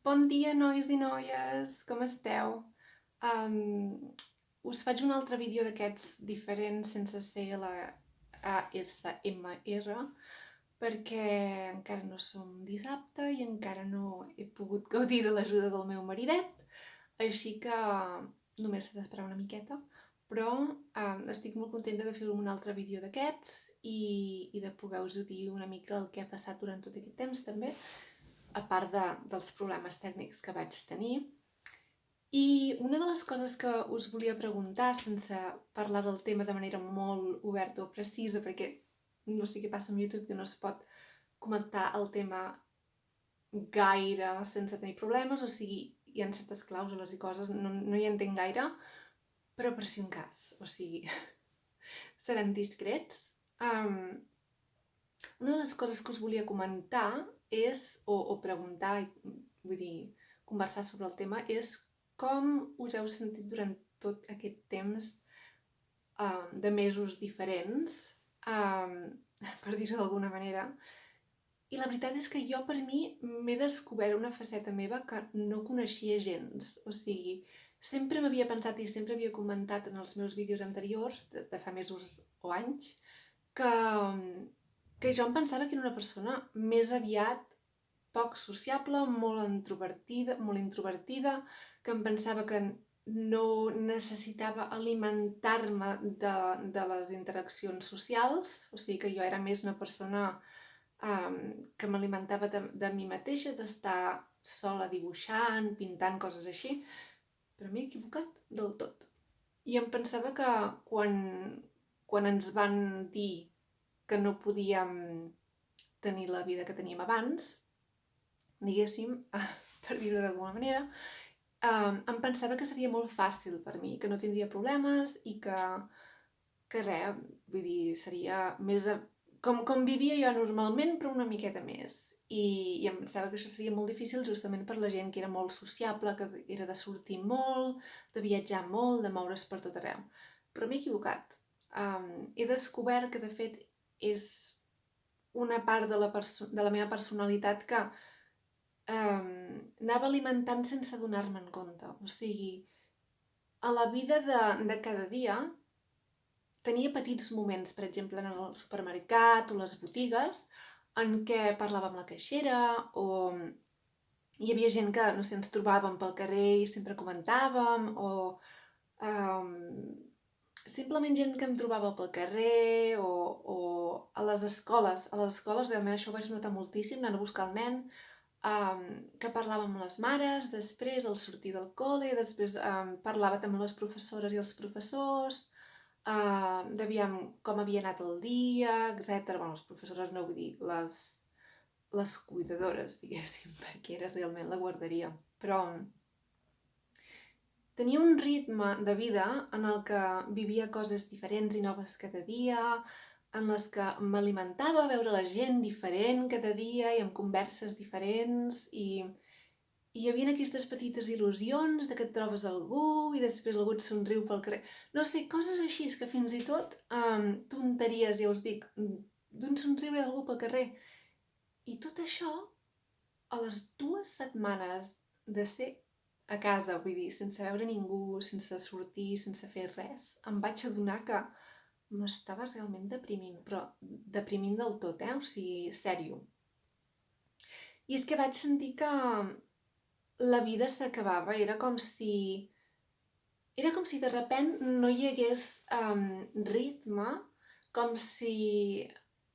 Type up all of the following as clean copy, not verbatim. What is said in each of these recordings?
Bon dia, nois i noies, com esteu? Us faig un altre vídeo d'aquests diferents sense ser la ASMR perquè encara no som dissabte i encara no he pogut gaudir de l'ajuda del meu maridet, així que només s'ha d'esperar una miqueta, però estic molt contenta de fer un altre vídeo d'aquests i de poder-vos dir una mica el que ha passat durant tot aquest temps també, a part dels problemes tècnics que vaig tenir. I una de les coses que us volia preguntar, sense parlar del tema de manera molt oberta o precisa, perquè no sé què passa amb YouTube, que no es pot comentar el tema gaire sense tenir problemes, o sigui, hi ha certes clàusules i coses, no hi entenc gaire, però per si un cas, o sigui, serem discrets. Una de les coses que us volia comentar és, o preguntar, vull dir, conversar sobre el tema, és com us heu sentit durant tot aquest temps de mesos diferents, per dir-ho d'alguna manera. I la veritat és que jo, per mi, m'he descobert una faceta meva que no coneixia gens. O sigui, sempre m'havia pensat i sempre havia comentat en els meus vídeos anteriors, de fa mesos o anys, que jo em pensava que era una persona més aviat poc sociable, molt introvertida, que em pensava que no necessitava alimentar-me de les interaccions socials, o sigui que jo era més una persona que m'alimentava de mi mateixa, d'estar sola dibuixant, pintant, coses així, però m'he equivocat del tot. I em pensava que quan ens van dir que no podíem tenir la vida que teníem abans, diguéssim, per dir-ho d'alguna manera, em pensava que seria molt fàcil per mi, que no tindria problemes i que res, vull dir, seria més com vivia jo normalment, però una miqueta més. I em pensava que això seria molt difícil justament per la gent que era molt sociable, que era de sortir molt, de viatjar molt, de moure's per tot arreu. Però m'he equivocat. He descobert que, de fet, és una part de la meva personalitat que anava alimentant sense donar-me'n compte. O sigui, a la vida de cada dia tenia petits moments, per exemple, en el supermercat o les botigues, en què parlava amb la caixera o hi havia gent que, no sé, ens trobàvem pel carrer i sempre comentàvem, o simplement gent que em trobava pel carrer o a les escoles. A les escoles realment això ho vaig notar moltíssim, anant a buscar el nen, que parlava amb les mares, després al sortir del col·le, després parlava també amb les professores i els professors, d'aviam com havia anat el dia, etc. Bueno, les professores no vull dir, les cuidadores, diguéssim, perquè era realment la guarderia. Però tenia un ritme de vida en el que vivia coses diferents i noves cada dia, en les que m'alimentava a veure la gent diferent cada dia i amb converses diferents i hi havia aquestes petites il·lusions de que et trobes algú i després algú et somriu pel carrer. No sé, coses així que fins i tot tonteries, ja us dic, d'un somriure d'algú pel carrer. I tot això, a les 2 setmanes de ser a casa, vull dir, sense veure ningú, sense sortir, sense fer res, em vaig adonar que m'estava realment deprimint, però deprimint del tot, o sigui, sèrio. I és que vaig sentir que la vida s'acabava, era com si de repent no hi hagués ritme, com si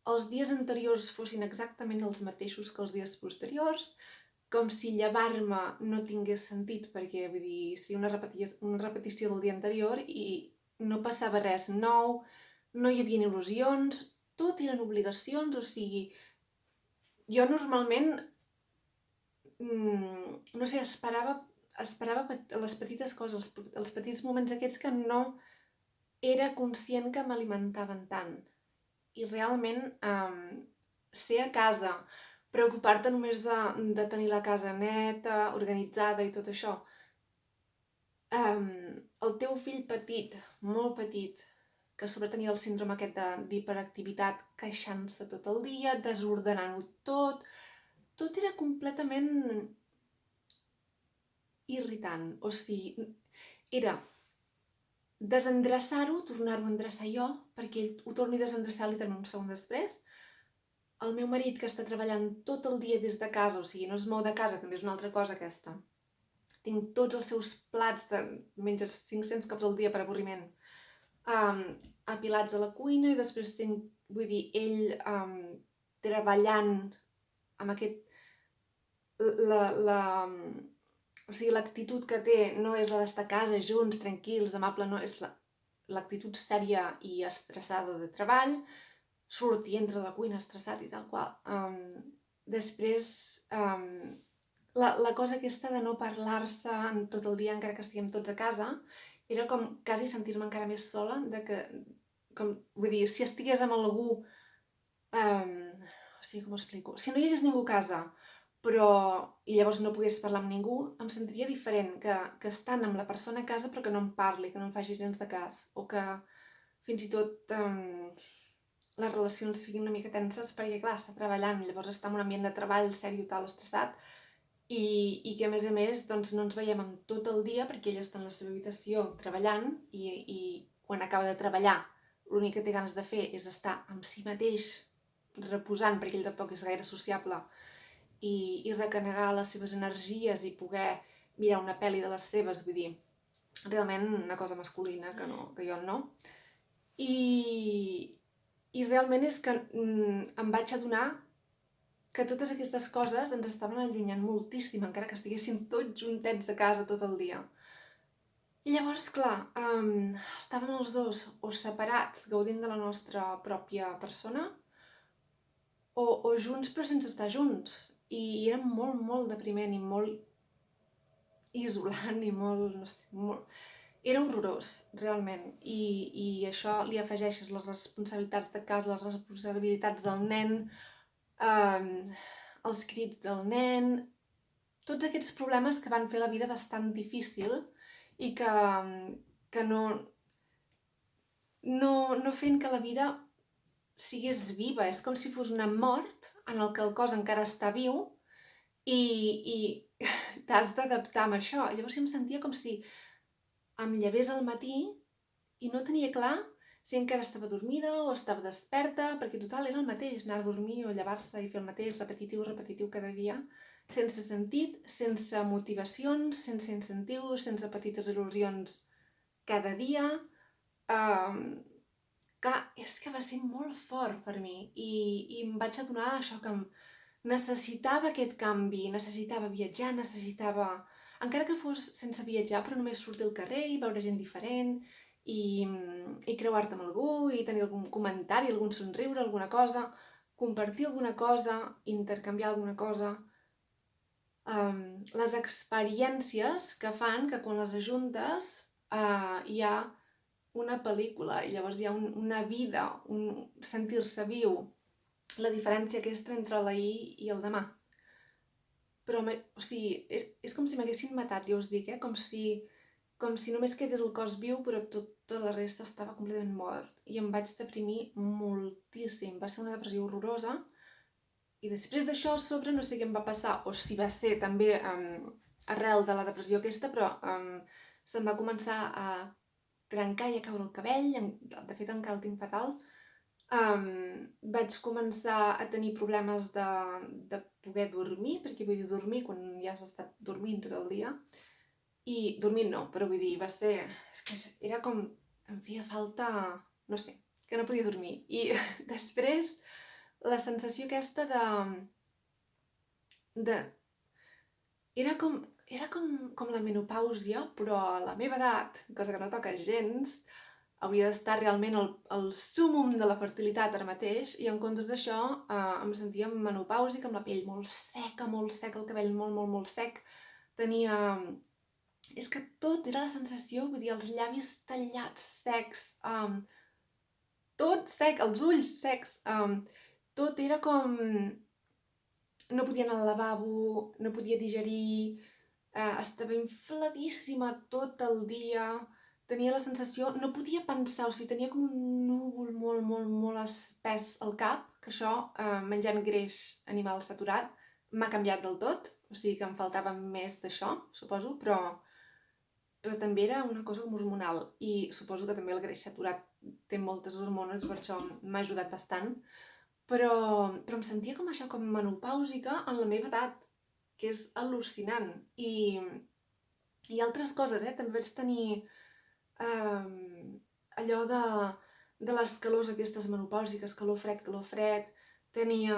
els dies anteriors fossin exactament els mateixos que els dies posteriors, com si llevar-me no tingués sentit, perquè vull dir, seria una repetició del dia anterior i no passava res nou, no hi havia il·lusions, tot eren obligacions, o sigui, jo normalment, no sé, esperava les petites coses, els petits moments aquests que no era conscient que m'alimentaven tant. I realment ser a casa, preocupar-te només de tenir la casa neta, organitzada i tot això. El teu fill petit, molt petit, que a sobre tenia el síndrome aquest d'hiperactivitat, queixant-se tot el dia, desordenant-ho tot era completament irritant. O sigui, era desendreçar-ho, tornar-ho a endreçar jo, perquè ell ho torni a desendreçar literalment un segon després. El meu marit, que està treballant tot el dia des de casa, o sigui, no es mou de casa, també és una altra cosa aquesta. Tinc tots els seus plats, menja 500 cops al dia per avorriment, apilats a la cuina, i després tinc, vull dir, ell treballant amb aquest... o sigui, l'actitud que té no és la d'estar a casa junts, tranquils, amable, no, és l'actitud sèria i estressada de treball, surt i entra a la cuina estressat i tal qual. Després, la cosa aquesta de no parlar-se en tot el dia, encara que estiguem tots a casa, era com quasi sentir-me encara més sola, vull dir, si estigués amb algú, o sigui, com ho explico? Si no hi hagués ningú a casa, i llavors no pogués parlar amb ningú, em sentiria diferent que estant amb la persona a casa però que no em parli, que no em faci gens de cas, o que fins i tot les relacions siguin una mica tenses perquè, clar, està treballant, llavors està en un ambient de treball sèrio, tal, estressat, i que a més doncs, no ens veiem en tot el dia perquè ell està en la seva habitació treballant i quan acaba de treballar l'únic que té ganes de fer és estar amb si mateix reposant, perquè ell tampoc és gaire sociable, i recarregar les seves energies i poder mirar una pel·li de les seves, vull dir, realment una cosa masculina que jo no. I realment és que em vaig adonar que totes aquestes coses ens estaven allunyant moltíssim, encara que estiguéssim tots juntets a casa tot el dia. I llavors, clar, estàvem els dos o separats, gaudint de la nostra pròpia persona, o junts però sense estar junts. I era molt, molt depriment i molt isolant i molt, no sé, molt... Era horrorós, realment. I això li afegeixes les responsabilitats de casa, les responsabilitats del nen, els crits del nen, tots aquests problemes que van fer la vida bastant difícil i que no fent que la vida sigués viva. És com si fos una mort en el que el cos encara està viu i t'has d'adaptar amb això. Llavors em sentia com si em llevés al matí i no tenia clar si encara estava dormida o estava desperta, perquè total era el mateix, anar a dormir o llevar-se i fer el mateix, repetitiu cada dia, sense sentit, sense motivacions, sense incentius, sense petites il·lusions cada dia. Clar, és que va ser molt fort per mi i em vaig adonar d'això, que necessitava aquest canvi, necessitava viatjar, necessitava... Encara que fos sense viatjar, però només sortir al carrer i veure gent diferent i creuar-te amb algú i tenir algun comentari, algun somriure, alguna cosa, compartir alguna cosa, intercanviar alguna cosa. Les experiències que fan que quan les ajuntes hi ha una pel·lícula i llavors hi ha una vida, un sentir-se viu, la diferència aquesta entre l'ahir i el demà. Però, o sigui, és com si m'haguessin matat, ja us dic, com si només quedés el cos viu, però tota la resta estava completament mort. I em vaig deprimir moltíssim. Va ser una depressió horrorosa. I després d'això, a sobre, no sé què em va passar, o si va ser també arrel de la depressió aquesta, però se'm va començar a trencar i a caure el cabell. De fet, encara el tinc fatal. Vaig començar a tenir problemes de poder dormir, perquè vull dir dormir quan ja has estat dormint tot el dia, i dormint no, però vull dir, va ser... És que era com... Em feia falta... No sé, que no podia dormir. I després la sensació aquesta Era com la menopàusia, però a la meva edat, cosa que no toca gens, hauria d'estar realment al súmum de la fertilitat ara mateix, i en comptes d'això em sentia menopàusica, amb la pell molt seca, el cabell molt, molt, molt sec. Tenia... És que tot era la sensació, vull dir, els llavis tallats, secs, tot sec, els ulls secs, tot era com... No podia anar al lavabo, no podia digerir, estava infladíssima tot el dia... Tenia la sensació... No podia pensar, o sigui, tenia com un núvol molt, molt, molt espès al cap, que això, menjant greix animal saturat, m'ha canviat del tot, o sigui que em faltava més d'això, suposo, però també era una cosa com hormonal i suposo que també el greix saturat té moltes hormones, per això m'ha ajudat bastant, però em sentia com això, com menopàusica en la meva edat, que és al·lucinant. I altres coses, també vaig tenir allò de les calors aquestes menopàusiques, calor fred, tenia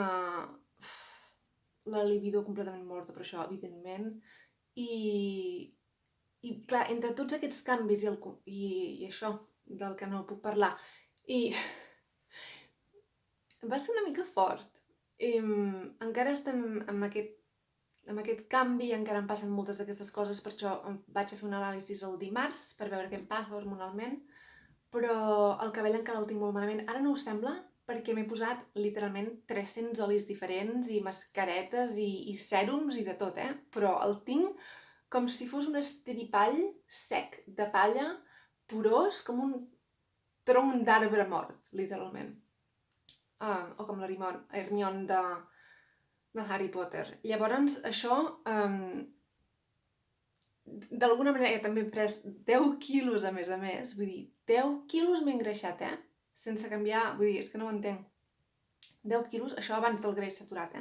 la libido completament morta per això, evidentment, i clar, entre tots aquests canvis i això, del que no puc parlar, i va ser una mica fort. Encara estem amb aquest canvi, encara em passen moltes d'aquestes coses, per això vaig a fer un anàlisi el dimarts per veure què em passa hormonalment, però el cabell encara el tinc molt malament. Ara no us sembla, perquè m'he posat literalment 300 olis diferents i mascaretes i sèrums i de tot, però el tinc com si fos un estripall sec de palla, porós, com un tronc d'arbre mort, literalment. O com l'Hermione de Harry Potter. Llavors, això, d'alguna manera, també he pres 10 quilos a més, vull dir, 10 quilos m'he engreixat, sense canviar, vull dir, és que no ho entenc. 10 quilos, això abans del greix saturat,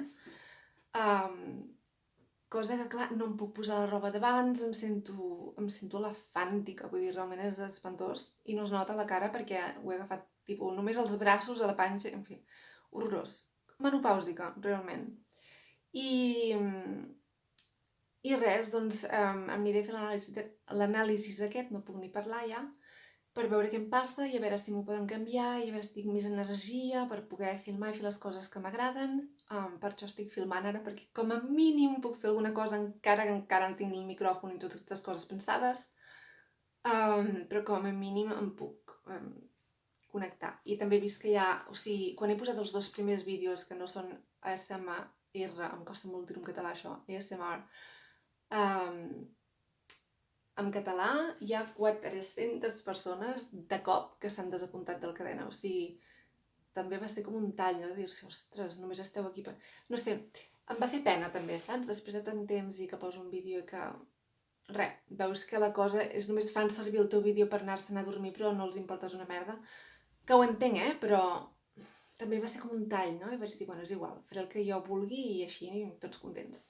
cosa que, clar, no em puc posar la roba d'abans, em sento elefàntica, vull dir, realment és espantós, i no es nota a la cara perquè ho he agafat, tipus, només els braços, a la panxa, en fi, horrorós. Menopàusica, realment. I res, doncs em aniré a fer l'anàlisi aquest, no puc ni parlar ja, per veure què em passa i a veure si m'ho poden canviar i a veure si tinc més energia per poder filmar i fer les coses que m'agraden. Per això estic filmant ara, perquè com a mínim puc fer alguna cosa encara que encara no tinc el micròfon i totes aquestes coses pensades, però com a mínim em puc connectar. I també he vist que hi ha, o sigui, quan he posat els 2 primers vídeos que no són ASMR, em costa molt dir-ho en català això, ASMR, en català hi ha 400 persones de cop que s'han desapuntat del cadena, o sigui, també va ser com un tall, no? Dir-se, ostres, només esteu aquí per... No sé, em va fer pena també, saps? Després de tant temps i que poso un vídeo i que... Res, veus que la cosa és només fan servir el teu vídeo per anar-se'n a dormir però no els importes una merda. Que ho entenc, però també va ser com un tall, no? I vaig dir, bueno, és igual, faré el que jo vulgui i així tots contents.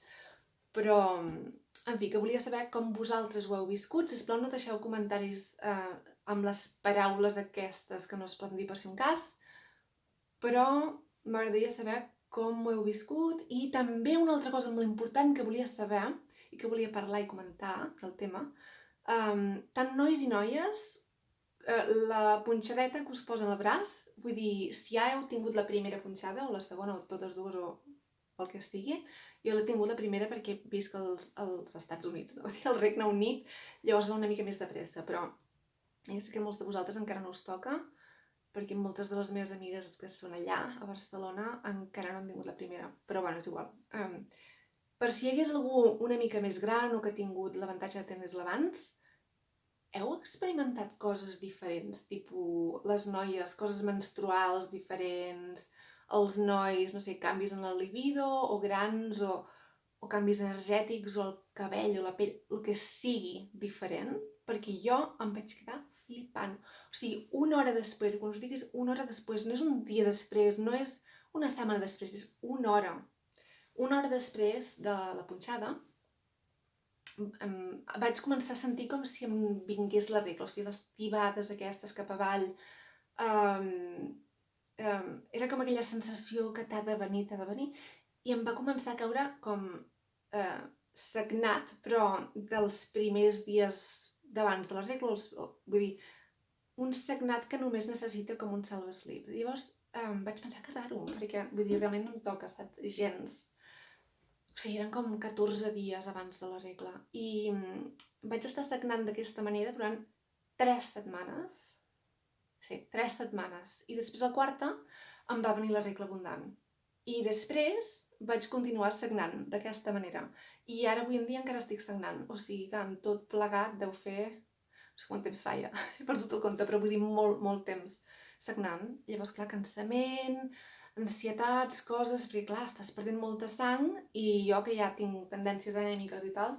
Però, en fi, que volia saber com vosaltres ho heu viscut. Sisplau, no deixeu comentaris amb les paraules aquestes que no es poden dir per si un cas, però m'agradaria saber com ho heu viscut i també una altra cosa molt important que volia saber i que volia parlar i comentar del tema, tant nois i noies, la punxadeta que us posen al braç, vull dir, si ja heu tingut la primera punxada o la segona o totes dues o el que sigui, jo l'he tingut la primera perquè visc als Estats Units, no? Al Regne Unit, llavors va una mica més de pressa, però ja sé que molts de vosaltres encara no us toca, perquè moltes de les meves amigues que són allà, a Barcelona, encara no han tingut la primera, però bueno, és igual. Per si hi hagués algú una mica més gran o que ha tingut l'avantatge de tenir-la abans, heu experimentat coses diferents, tipus les noies, coses menstruals diferents, els nois, no sé, canvis en la libido, o grans, o canvis energètics, o el cabell, o la pell, el que sigui diferent, perquè jo em vaig quedar flipant. O sigui, una hora després, quan us diguis una hora després, no és un dia després, no és una setmana després, és una hora. Una hora després de la punxada, vaig començar a sentir com si em vingués la regla, o sigui, les tibades aquestes cap avall. Era com aquella sensació que t'ha de venir, i em va començar a caure com sagnat, però dels primers dies d'abans de la regla, vull dir, un sagnat que només necessita com un salvaslip. Llavors vaig pensar que raro, perquè vull dir, realment no em toca, saps? Gens. O sigui, eren com 14 dies abans de la regla. I vaig estar sagnant d'aquesta manera durant 3 setmanes. Sí, 3 setmanes. I després la quarta em va venir la regla abundant. I després vaig continuar sagnant d'aquesta manera. I ara avui en dia encara estic sagnant. O sigui que en tot plegat deu fer... No sé quant temps fa ja. He perdut el compte, però vull dir molt, molt temps sagnant. Llavors, clar, cansament, ansietats, coses, perquè clar, estàs perdent molta sang i jo que ja tinc tendències anèmiques i tal,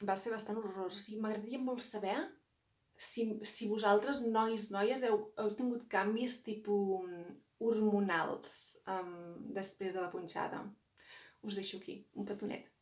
va ser bastant horrorós. O sigui, m'agradaria molt saber si vosaltres, nois, noies, heu tingut canvis tipus hormonals després de la punxada. Us deixo aquí, un petonet.